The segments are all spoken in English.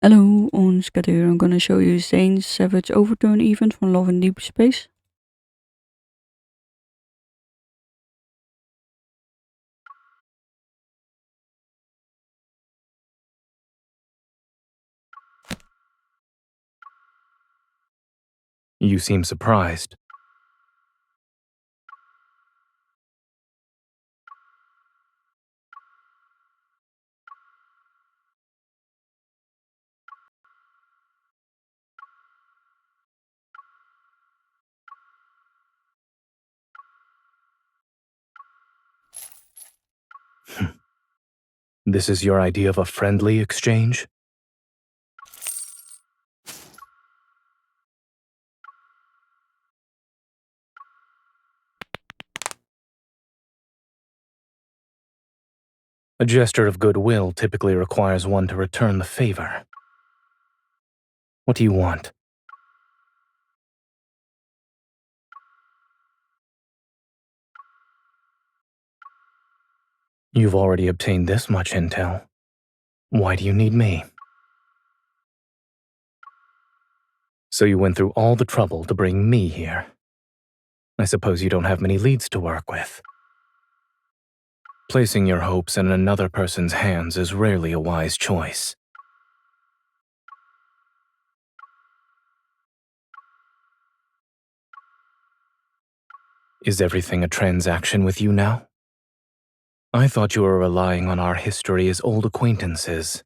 Hello, on Scannner, I'm gonna show you Zayne Savage Overture event from Love and Deepspace. You seem surprised. This is your idea of a friendly exchange? A gesture of goodwill typically requires one to return the favor. What do you want? You've already obtained this much intel. Why do you need me? So you went through all the trouble to bring me here. I suppose you don't have many leads to work with. Placing your hopes in another person's hands is rarely a wise choice. Is everything a transaction with you now? I thought you were relying on our history as old acquaintances.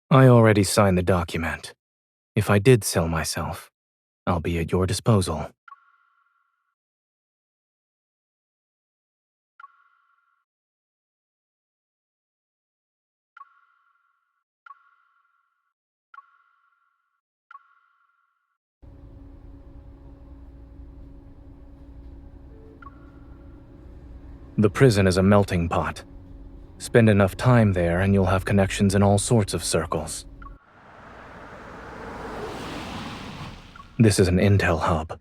I already signed the document. If I did sell myself, I'll be at your disposal. The prison is a melting pot. Spend enough time there and you'll have connections in all sorts of circles. This is an intel hub.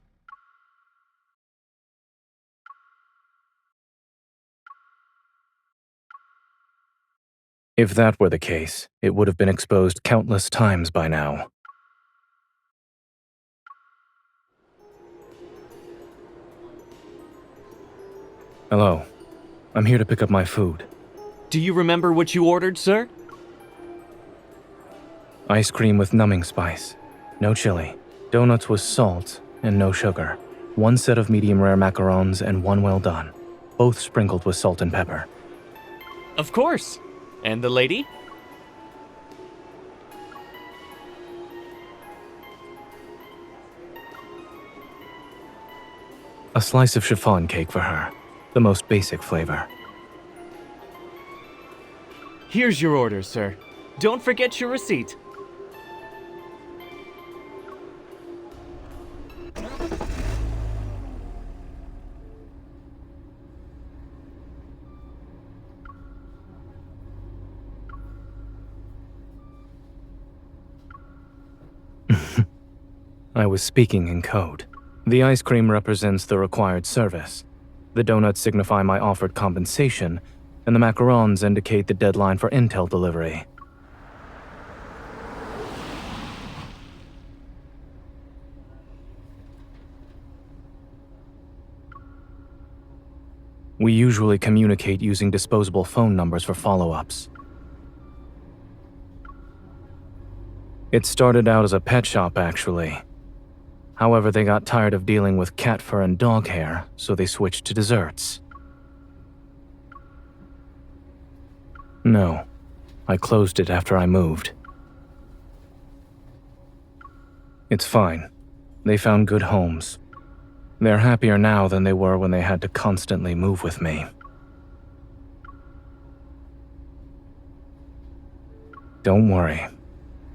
If that were the case, it would have been exposed countless times by now. Hello. I'm here to pick up my food. Do you remember what you ordered, sir? Ice cream with numbing spice. No chili. Donuts with salt and no sugar. 1 set of medium rare macarons and 1 well done. Both sprinkled with salt and pepper. Of course. And the lady? A slice of chiffon cake for her. The most basic flavor. Here's your order, sir. Don't forget your receipt. I was speaking in code. The ice cream represents the required service. The donuts signify my offered compensation, and the macarons indicate the deadline for intel delivery. We usually communicate using disposable phone numbers for follow-ups. It started out as a pet shop, actually. However, they got tired of dealing with cat fur and dog hair, so they switched to desserts. No, I closed it after I moved. It's fine. They found good homes. They're happier now than they were when they had to constantly move with me. Don't worry.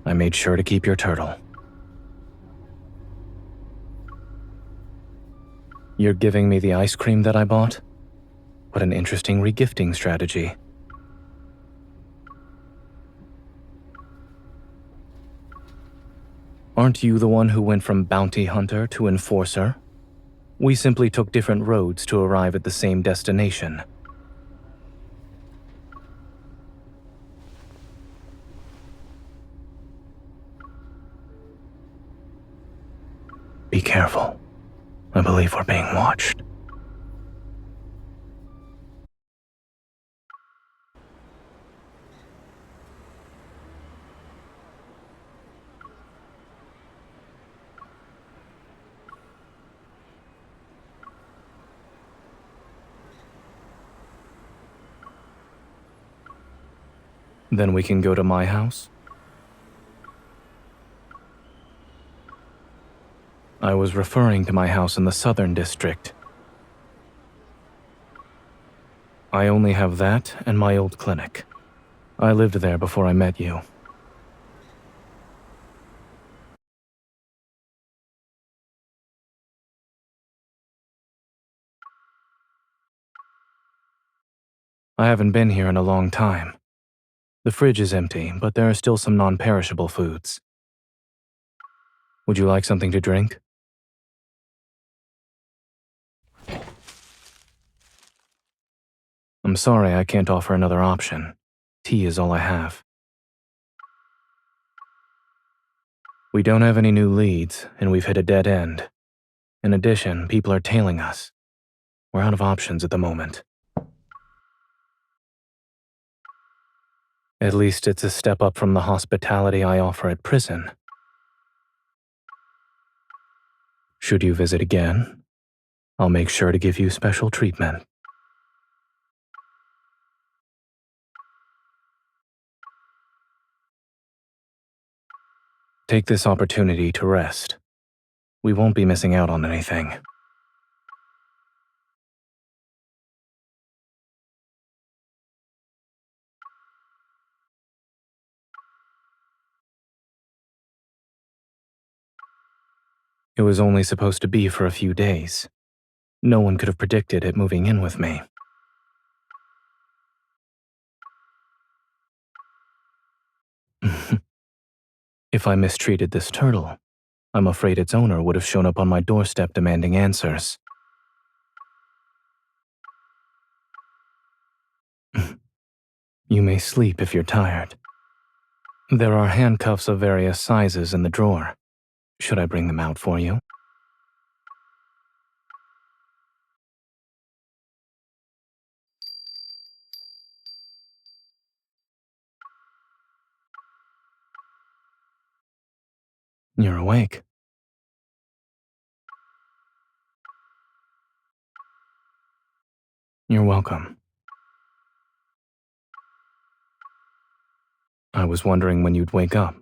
I made sure to keep your turtle. You're giving me the ice cream that I bought? What an interesting regifting strategy. Aren't you the one who went from bounty hunter to enforcer? We simply took different roads to arrive at the same destination. Be careful. I believe we're being watched. Then we can go to my house? I was referring to my house in the Southern District. I only have that and my old clinic. I lived there before I met you. I haven't been here in a long time. The fridge is empty, but there are still some non-perishable foods. Would you like something to drink? I'm sorry I can't offer another option. Tea is all I have. We don't have any new leads, and we've hit a dead end. In addition, people are tailing us. We're out of options at the moment. At least it's a step up from the hospitality I offer at prison. Should you visit again, I'll make sure to give you special treatment. Take this opportunity to rest. We won't be missing out on anything. It was only supposed to be for a few days. No one could have predicted it moving in with me. If I mistreated this turtle, I'm afraid its owner would have shown up on my doorstep demanding answers. You may sleep if you're tired. There are handcuffs of various sizes in the drawer. Should I bring them out for you? You're awake. You're welcome. I was wondering when you'd wake up.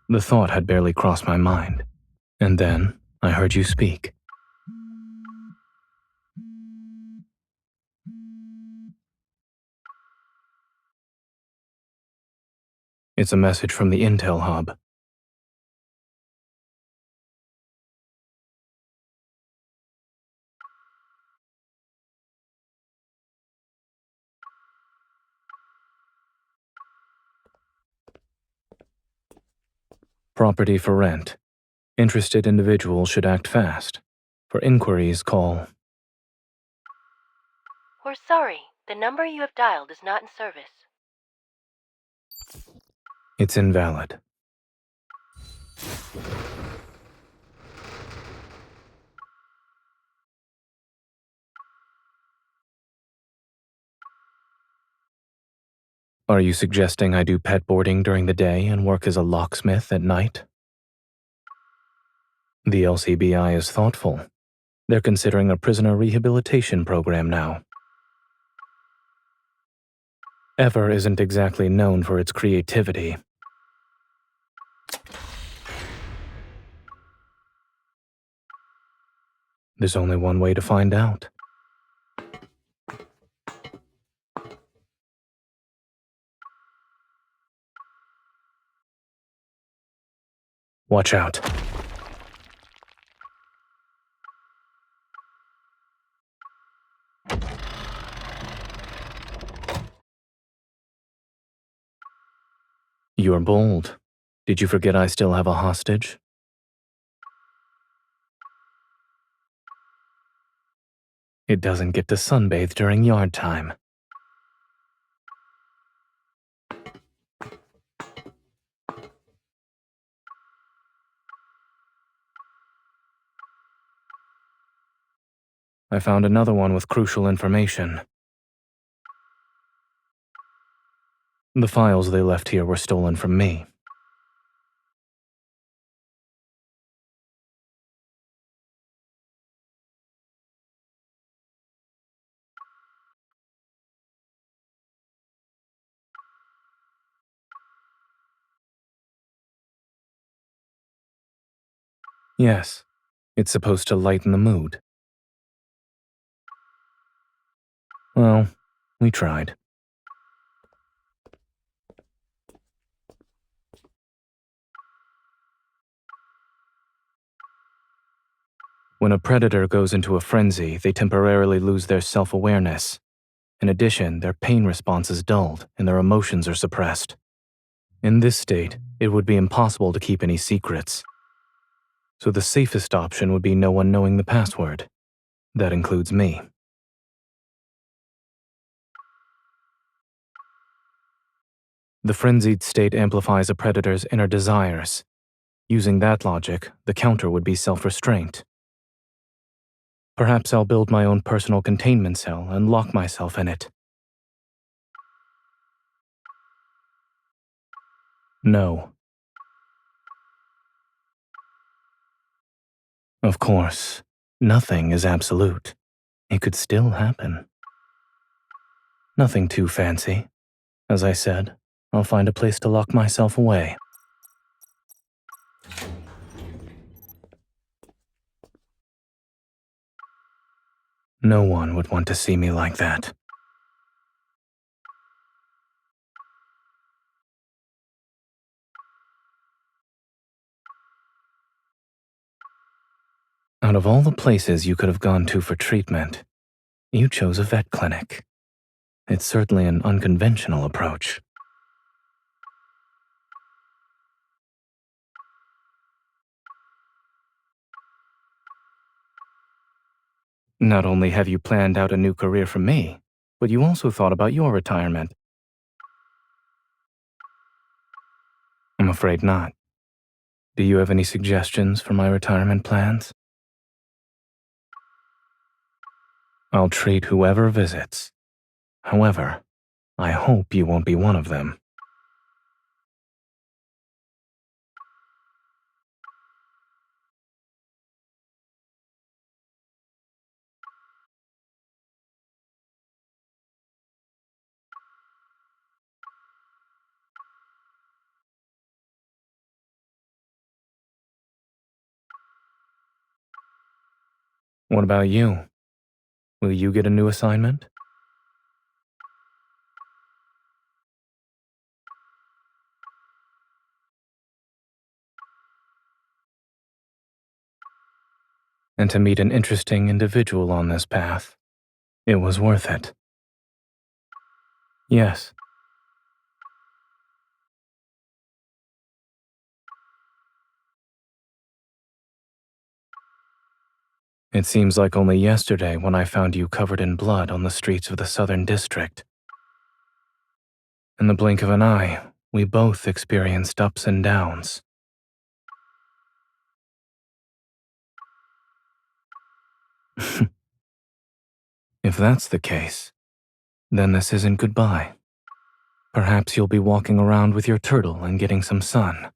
The thought had barely crossed my mind. And then I heard you speak. It's a message from the Intel hub. Property for rent. Interested individuals should act fast. For inquiries, call. We're sorry. The number you have dialed is not in service. It's invalid. Are you suggesting I do pet boarding during the day and work as a locksmith at night? The LCBI is thoughtful. They're considering a prisoner rehabilitation program now. Ever isn't exactly known for its creativity. There's only one way to find out. Watch out. You're bold. Did you forget I still have a hostage? It doesn't get to sunbathe during yard time. I found another one with crucial information. The files they left here were stolen from me. Yes, it's supposed to lighten the mood. Well, we tried. When a predator goes into a frenzy, they temporarily lose their self-awareness. In addition, their pain response is dulled and their emotions are suppressed. In this state, it would be impossible to keep any secrets. So the safest option would be no one knowing the password. That includes me. The frenzied state amplifies a predator's inner desires. Using that logic, the counter would be self-restraint. Perhaps I'll build my own personal containment cell and lock myself in it. No. Of course, nothing is absolute. It could still happen. Nothing too fancy. As I said, I'll find a place to lock myself away. No one would want to see me like that. Out of all the places you could have gone to for treatment, you chose a vet clinic. It's certainly an unconventional approach. Not only have you planned out a new career for me, but you also thought about your retirement. I'm afraid not. Do you have any suggestions for my retirement plans? I'll treat whoever visits. However, I hope you won't be one of them. What about you? Will you get a new assignment? And to meet an interesting individual on this path, it was worth it. Yes. It seems like only yesterday when I found you covered in blood on the streets of the Southern District. In the blink of an eye, we both experienced ups and downs. If that's the case, then this isn't goodbye. Perhaps you'll be walking around with your turtle and getting some sun.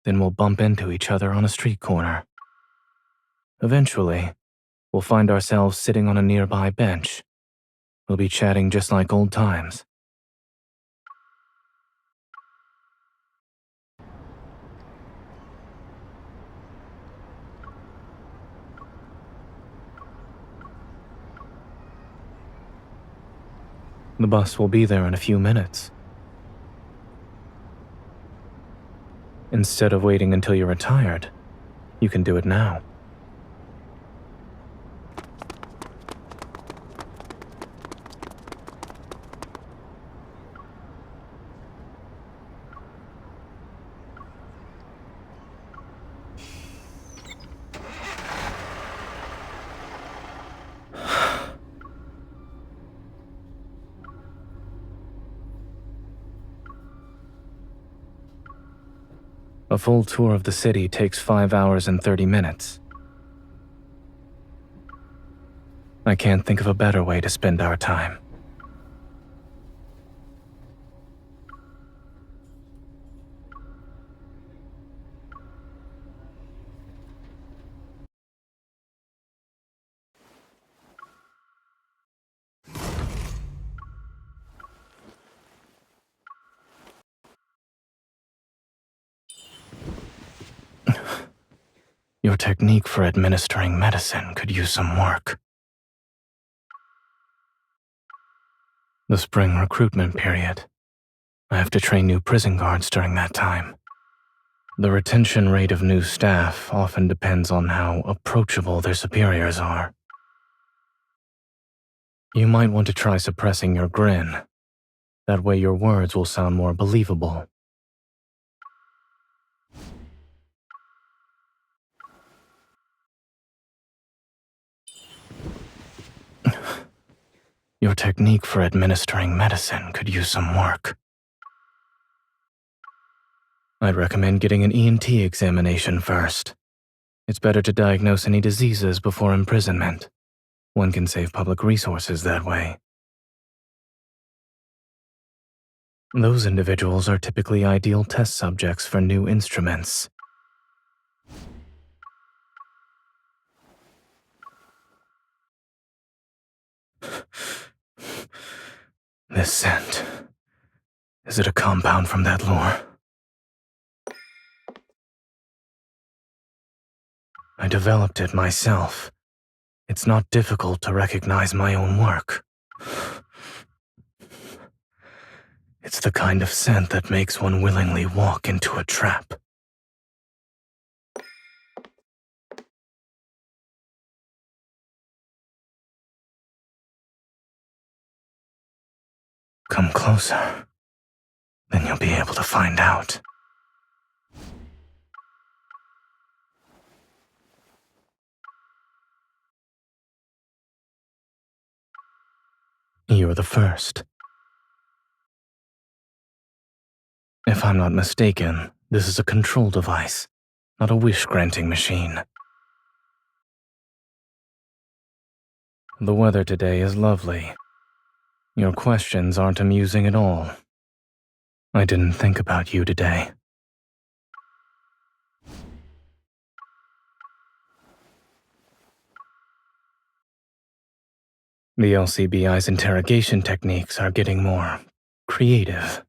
Then we'll bump into each other on a street corner. Eventually, we'll find ourselves sitting on a nearby bench. We'll be chatting just like old times. The bus will be there in a few minutes. Instead of waiting until you're retired, you can do it now. A full tour of the city takes 5 hours and 30 minutes. I can't think of a better way to spend our time. Your technique for administering medicine could use some work. The spring recruitment period. I have to train new prison guards during that time. The retention rate of new staff often depends on how approachable their superiors are. You might want to try suppressing your grin. That way your words will sound more believable. Your technique for administering medicine could use some work. I'd recommend getting an ENT examination first. It's better to diagnose any diseases before imprisonment. One can save public resources that way. Those individuals are typically ideal test subjects for new instruments. This scent. Is it a compound from that lure? I developed it myself. It's not difficult to recognize my own work. It's the kind of scent that makes one willingly walk into a trap. Come closer. Then you'll be able to find out. You're the first. If I'm not mistaken, this is a control device, not a wish-granting machine. The weather today is lovely. Your questions aren't amusing at all. I didn't think about you today. The LCBI's interrogation techniques are getting more creative.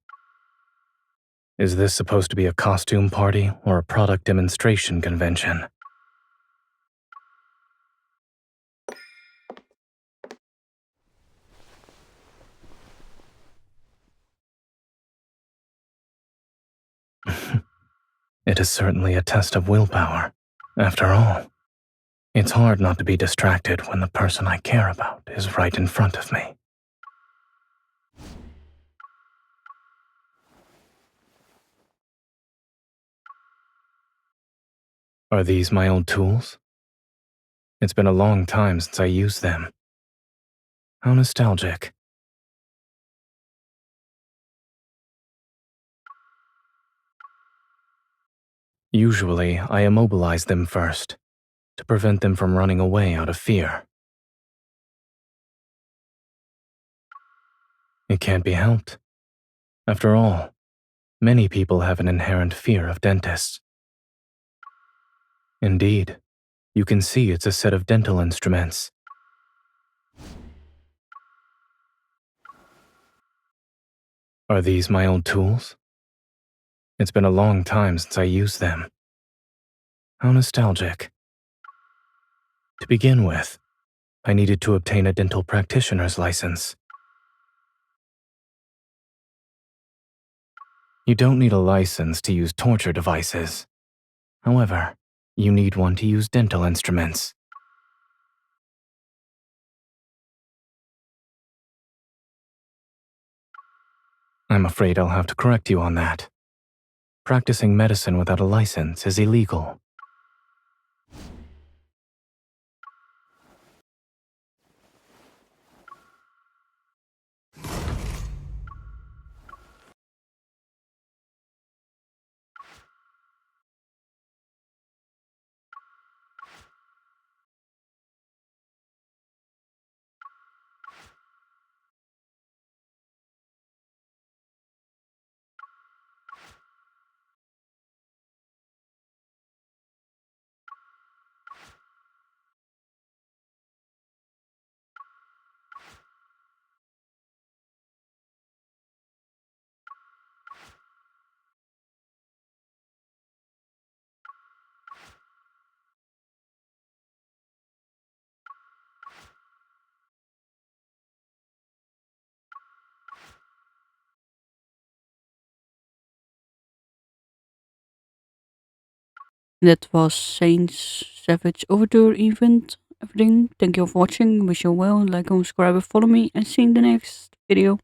Is this supposed to be a costume party or a product demonstration convention? It is certainly a test of willpower. After all, it's hard not to be distracted when the person I care about is right in front of me. Are these my old tools? It's been a long time since I used them. How nostalgic. Usually, I immobilize them first, to prevent them from running away out of fear. It can't be helped. After all, many people have an inherent fear of dentists. Indeed, you can see it's a set of dental instruments. Are these my old tools? It's been a long time since I used them. How nostalgic. To begin with, I needed to obtain a dental practitioner's license. You don't need a license to use torture devices. However, you need one to use dental instruments. I'm afraid I'll have to correct you on that. Practicing medicine without a license is illegal. That was Zayne Savage Overture event. Everything. Thank you for watching. Wish you well. Like, comment, subscribe, and follow me. And see you in the next video.